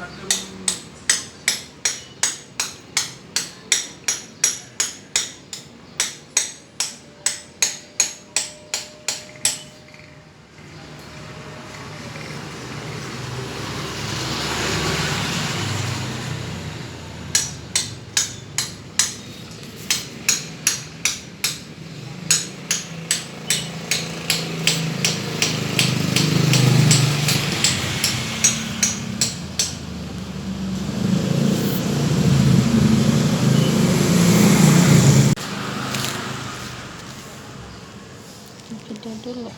Jeda dulu.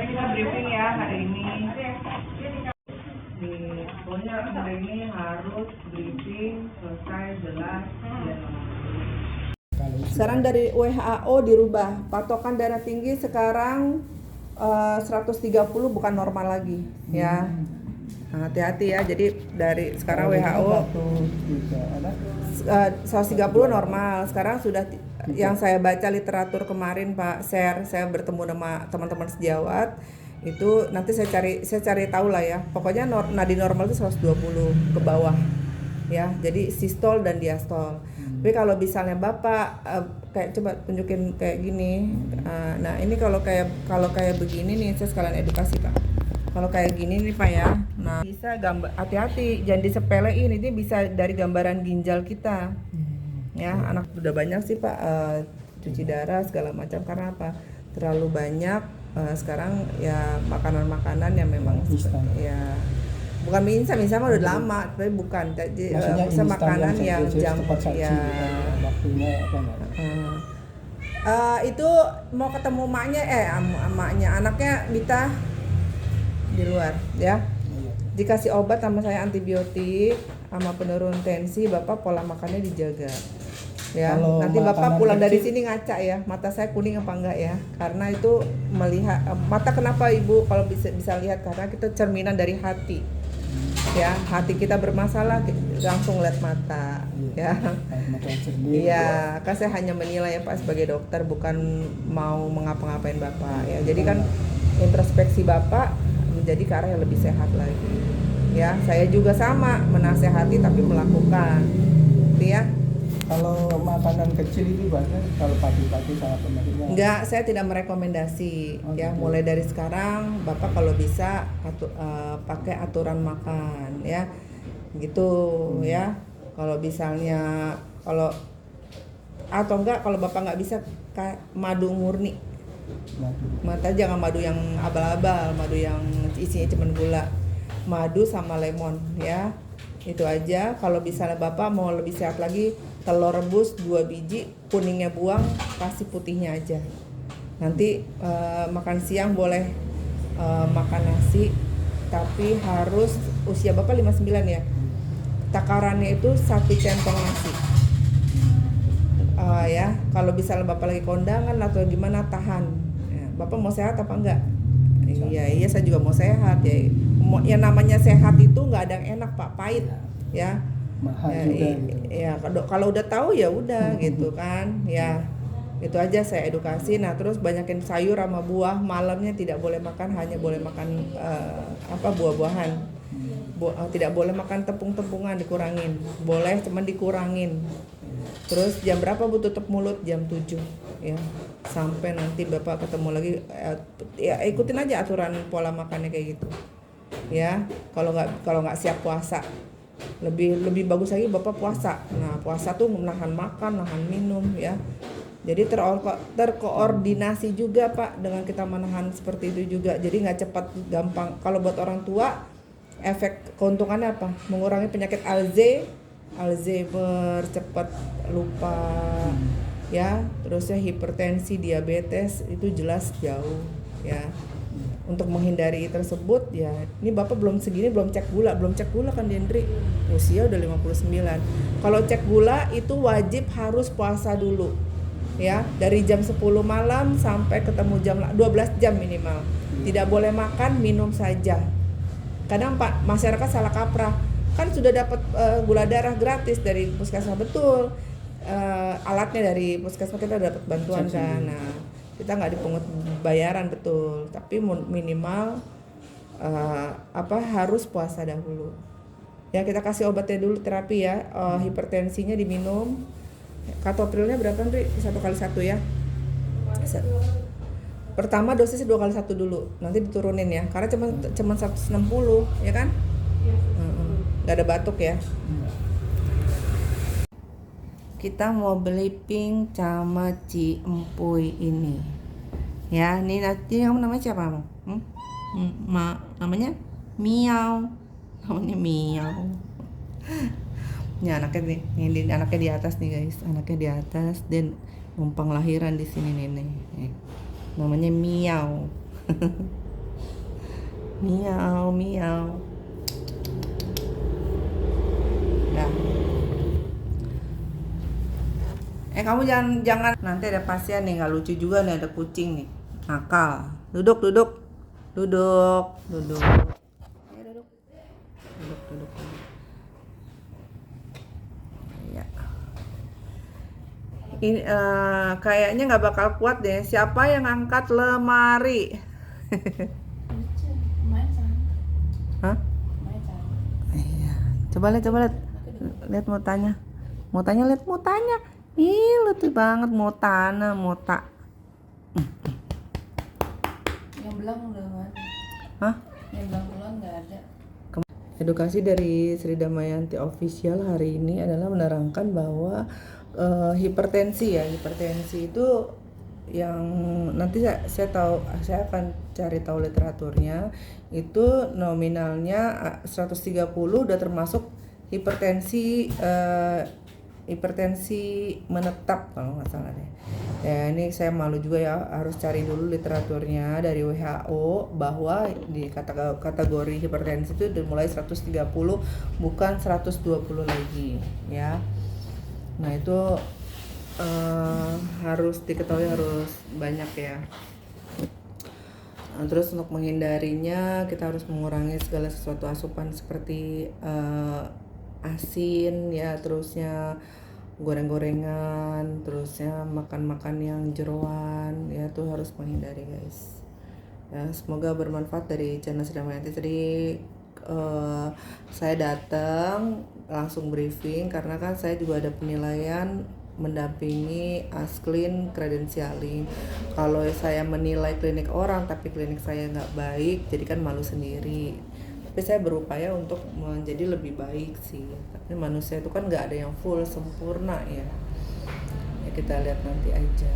Kita briefing ya hari ini. Pokoknya hari ini harus briefing selesai jelas. Sekarang dari WHO dirubah, patokan darah tinggi sekarang 130 bukan normal lagi, ya. Nah, hati-hati ya. Jadi dari sekarang WHO 130 normal. Sekarang sudah yang saya baca literatur kemarin Pak share, saya bertemu sama teman-teman sejawat itu nanti saya cari tahu lah ya. Pokoknya nadi normal itu 120 ke bawah. Ya, jadi sistol dan diastol. Tapi kalau misalnya Bapak kayak coba tunjukin kayak gini. Nah, ini kalau kayak begini nih saya sekalian edukasi, Pak. Kalau kayak gini nih Pak ya. Nah, bisa gambar hati-hati, jangan disepelein. Ini bisa dari gambaran ginjal kita. Ya, anak udah banyak sih Pak cuci darah segala macam karena apa? Terlalu banyak sekarang ya makanan-makanan yang memang ya bukan mie instan mah udah lama, tapi bukan. Jadi makanan yang jam ya waktunya itu mau ketemu emaknya anaknya Bita di luar ya. Dikasih obat sama saya antibiotik sama penurun tensi, Bapak pola makannya dijaga. Ya, kalau nanti Bapak pulang dari sini ngaca ya, mata saya kuning apa enggak ya? Karena itu melihat mata kenapa Ibu kalau bisa lihat karena kita cerminan dari hati. Ya, hati kita bermasalah langsung lihat mata. Ya. Iya, kan saya hanya menilai ya Pak sebagai dokter bukan mau mengapa-ngapain Bapak ya. Jadi kan introspeksi Bapak menjadi ke arah yang lebih sehat lagi. Ya, saya juga sama menasehati tapi melakukan. Gitu ya. Kalau makanan kecil itu bahkan kalau pagi-pagi sangat pentingnya. Enggak, saya tidak merekomendasi ya. Gitu. Mulai dari sekarang Bapak kalau bisa pakai aturan makan ya. Gitu ya. Kalau misalnya kalau atau enggak kalau bapak nggak bisa madu murni. Mata jangan madu yang abal-abal, madu yang isinya cuma gula, madu sama lemon ya, itu aja. Kalau misalnya bapak mau lebih sehat lagi, telur rebus 2 biji, kuningnya buang, kasih putihnya aja. Nanti makan siang boleh makan nasi, tapi harus usia bapak 59 ya, takarannya itu 1 centong nasi. Ya, kalau misalnya bapak lagi kondangan atau gimana tahan. Ya, bapak mau sehat apa enggak? Iya, saya juga mau sehat ya. Yang namanya sehat itu nggak ada yang enak pak, pahit ya. Mahal Ya, juga. ya kalau udah tahu ya udah gitu kan. Ya, itu aja saya edukasi. Nah terus banyakin sayur sama buah. Malamnya tidak boleh makan, hanya boleh makan buah-buahan. Tidak boleh makan tepung-tepungan, dikurangin. Boleh cuman dikurangin. Terus jam berapa bu tutup mulut? Jam 7 ya, sampai nanti bapak ketemu lagi. Ya ikutin aja aturan pola makannya kayak gitu ya. Kalau nggak siap puasa, lebih bagus lagi bapak puasa. Nah puasa tuh menahan makan, nahan minum ya. Jadi terkoordinasi juga pak dengan kita menahan seperti itu juga. Jadi nggak cepat gampang. Kalau buat orang tua, efek keuntungannya apa? Mengurangi penyakit Alzheimer, cepat lupa ya. Terusnya hipertensi, diabetes itu jelas jauh ya. Untuk menghindari tersebut ya, ini bapak belum segini belum cek gula kan Dendri, usia udah 59. Kalau cek gula itu wajib harus puasa dulu ya, dari jam 10 malam sampai ketemu jam 12 jam minimal. Tidak boleh makan, minum saja. Kadang pak masyarakat salah kaprah, kan sudah dapat gula darah gratis dari puskesmas, betul. Alatnya dari puskesmas kita dapat bantuan kan. Nah kita nggak dipungut bayaran, betul, tapi minimal harus puasa dahulu ya. Kita kasih obatnya dulu, terapi ya. Hipertensinya diminum. Katoprilnya berapa Ndri? 1 kali 1 ya. Pertama dosisnya 2 kali 1 dulu, nanti diturunin ya, karena cuma 160 ya kan. Nggak ada batuk ya. Kita mau beli pink sama Ci Empuy ini ya. Ini nanti kamu namanya siapa kamu? Namanya Miau. Namanya Miau. Ini anaknya nih, anaknya di atas nih guys, anaknya di atas dan numpang lahiran di sini nih. Namanya Miau. Miau. Dah. Kamu jangan nanti ada pasien nih, nggak lucu juga nih, ada kucing nih nakal. Duduk. Ya. Ini kayaknya nggak bakal kuat deh. Siapa yang angkat lemari? Hah? Iya. Coba lihat. Lihat mau tanya. Ih, lucu banget, mau tanah. Yang belang udah nggak ada. Hah? Yang belang nggak ada. Edukasi dari Sri Damayanti Official hari ini adalah menerangkan bahwa hipertensi itu yang nanti saya akan cari tahu literaturnya. Itu nominalnya 130 udah termasuk hipertensi menetap kalau nggak salah deh. Ya ini saya malu juga ya, harus cari dulu literaturnya dari WHO bahwa di kategori hipertensi itu dimulai 130 bukan 120 lagi ya. Nah itu harus diketahui, harus banyak ya. Nah, terus untuk menghindarinya kita harus mengurangi segala sesuatu asupan seperti asin ya, terusnya goreng-gorengan, terusnya makan yang jeroan ya, tuh harus menghindari guys ya. Semoga bermanfaat dari channel Sri Damayanti. Tadi saya datang langsung briefing karena kan saya juga ada penilaian mendampingi Asklin credentialing. Kalau saya menilai klinik orang tapi klinik saya nggak baik, jadi kan malu sendiri. Tapi saya berupaya untuk menjadi lebih baik sih. Tapi manusia itu kan nggak ada yang full sempurna ya. Kita lihat nanti aja.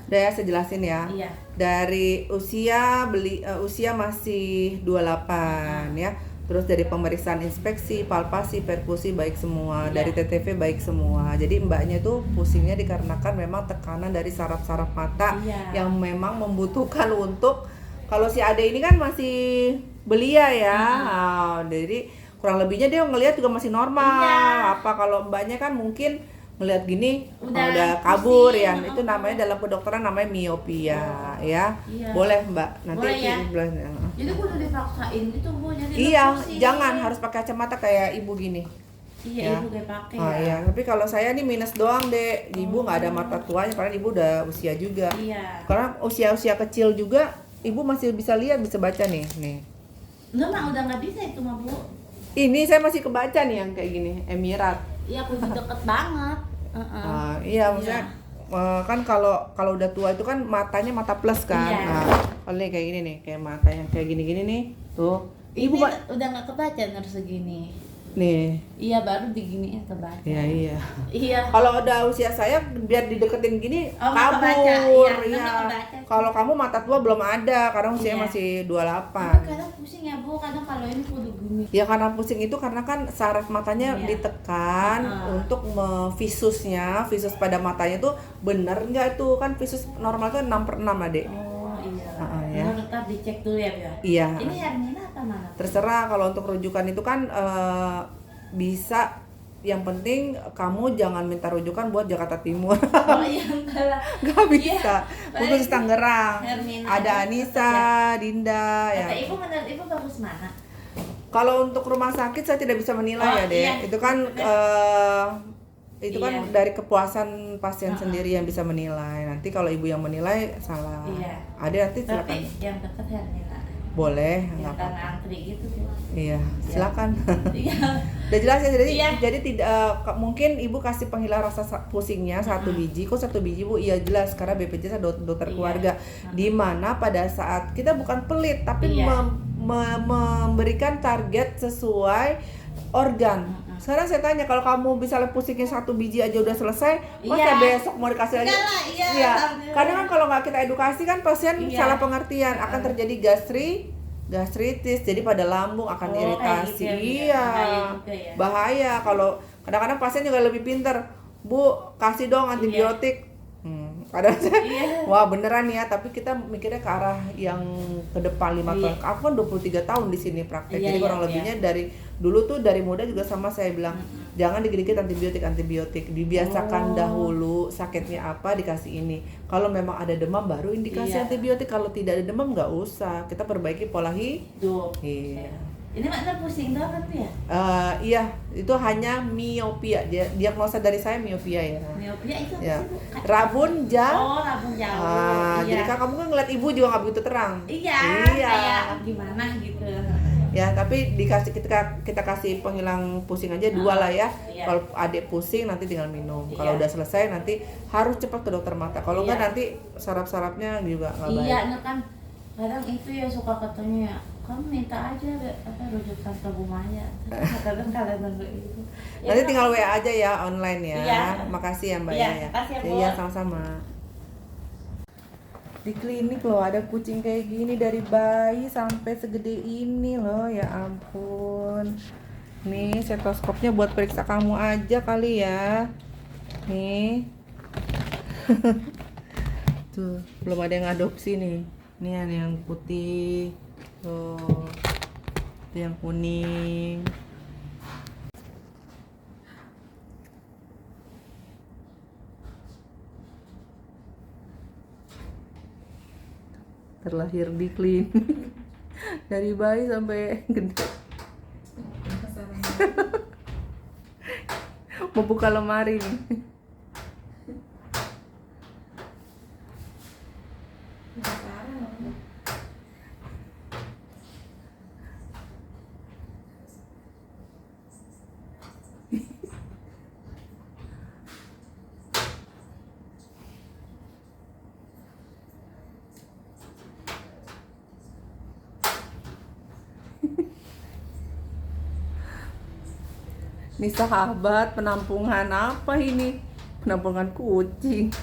Udah ya, saya jelasin ya. Iya. Dari usia masih 28 ya. Terus dari pemeriksaan inspeksi, palpasi, perkusi baik semua, Iya. dari TTV baik semua. Jadi mbaknya itu pusingnya dikarenakan memang tekanan dari saraf-saraf mata Iya. yang memang membutuhkan untuk, kalau si Ade ini kan masih belia ya. Nah, jadi kurang lebihnya dia ngelihat juga masih normal. Iya. Apa kalau mbaknya kan mungkin ngelihat gini Udah kabur pusing. ya. Itu namanya dalam kedokteran namanya miopia ya. Iya. Boleh Mbak, nanti Boleh itu ya? sebelahnya. Jadi kudu dipaksain gitu Bu, jadi Iya, pusing. jangan harus pakai kacamata kayak ibu gini. Iya, ya. ibu kayak pakai Oh ya. iya, tapi kalau saya nih minus doang deh. Ibu nggak ada mata tuanya, karena ibu udah usia juga. Iya. Karena usia kecil juga, ibu masih bisa lihat, bisa baca nih. Enggak mah udah nggak bisa itu mah Bu. Ini saya masih kebaca nih yang kayak gini, Emirat. Iya, kudu deket banget. Iya, maksudnya kan kalau udah tua itu kan matanya mata plus kan. Iya. Nah, kalau nih kayak gini nih, kayak mata yang kayak gini-gini nih, tuh. Ibu Ibu udah nggak kebaca harus segini. nih. Iya, baru diginiin kebaca. Iya. Iya. Kalau udah usia saya biar dideketin gini Oh, nggak kabur. kebaca. Iya, Iya. nggak kebaca. Kalau kamu mata tua belum ada, karena usia Iya. masih 28. Tapi kadang pusing ya Bu, kadang kalau ini kudu gini. Ya karena pusing itu karena kan saraf matanya Iya. ditekan untuk visus pada matanya tuh bener nggak tuh, kan visus normal tuh 6/6 Adek. Oh iya. Ya. Ntar dicek dulu ya Bu. Iya. Ini Hermina apa mana? Terserah, kalau untuk rujukan itu kan bisa, yang penting kamu jangan minta rujukan buat Jakarta Timur. Oh iya, enggak lah. Gak bisa. Iya. Khusus Tangerang. Hermina Ada aja Anissa, Dinda Kata ya. Ibu menurut Ibu bagus mana? Kalau untuk rumah sakit saya tidak bisa menilai Oh, ya, Dek. iya. Itu kan itu kan Iya. dari kepuasan pasien sendiri yang bisa menilai. Nanti kalau ibu yang menilai salah. Iya. Ada nanti silakan. Tapi yang dekat Hermina. Boleh, Yang nggak kan apa-apa. antri gitu Bu. Iya, silakan. Iya. Udah jelas ya, jadi Iya. jadi tidak mungkin ibu kasih penghilang rasa pusingnya 1 biji. Kok 1 biji Bu? Iya jelas, karena BPJS ada dokter Iya. keluarga. Di mana pada saat kita bukan pelit tapi Iya. memberikan target sesuai organ. Sekarang saya tanya, kalau kamu bisa pusingnya 1 biji aja udah selesai, masa Iya. besok mau dikasih lagi? Enggak lah, iya, Iya. alhamdulillah. Karena kan kalau nggak kita edukasi kan pasien Iya. salah pengertian, akan terjadi gastritis, jadi pada lambung akan Oh, kayak iritasi. gitu ya, Bu. Iya. Bahaya juga ya. Bahaya kalau kadang-kadang pasien juga lebih pinter. Bu, kasih dong antibiotik. Kadang saya, Iya. wah beneran ya, tapi kita mikirnya ke arah yang ke depan 5 tahun. Aku kan 23 tahun di sini praktek. Iya, Jadi iya, kurang iya. lebihnya dari dulu tuh, dari muda juga sama saya bilang, jangan dikit-dikit antibiotik. Dibiasakan dahulu sakitnya apa dikasih ini. Kalau memang ada demam baru indikasi Iya. antibiotik. Kalau tidak ada demam nggak usah. Kita perbaiki pola hidup. Duh. Iya. Ini makna pusing doang kan tuh ya? Iya, itu hanya miopia. Diagnosa dari saya miopia ya. Miopia itu apa Ya. sih Bu? Rabun jauh. Oh, rabun jauh. Jadi kan kamu kan ngeliat ibu juga nggak begitu terang. Iya, Iya. kayak gimana gitu. Ya, tapi dikasih kita kasih penghilang pusing aja 2 lah ya. Iya. Kalau adik pusing nanti tinggal minum. Kalau Iya. udah selesai nanti harus cepat ke dokter mata. Kalau Iya. enggak nanti saraf-sarafnya juga nggak baik. Iya, nah kan kadang itu ya suka katanya ya, kamu minta aja rujukan ke Bu Maya. Kadang itu. Nanti tinggal WA aja ya, online ya. Iya. Makasih ya Mbak Iya, ya. makasih ya, Bu. Iya, sama-sama. Di klinik loh ada kucing kayak gini dari bayi sampai segede ini loh, ya ampun. Nih stetoskopnya buat periksa kamu aja kali ya. Nih. Tuh, belum ada yang adopsi nih. Ini ada yang putih. Tuh. Itu yang kuning. Terlahir di klinik. Dari bayi sampai gede. Mau buka lemari nih. Nih sahabat, penampungan apa ini? Penampungan kucing.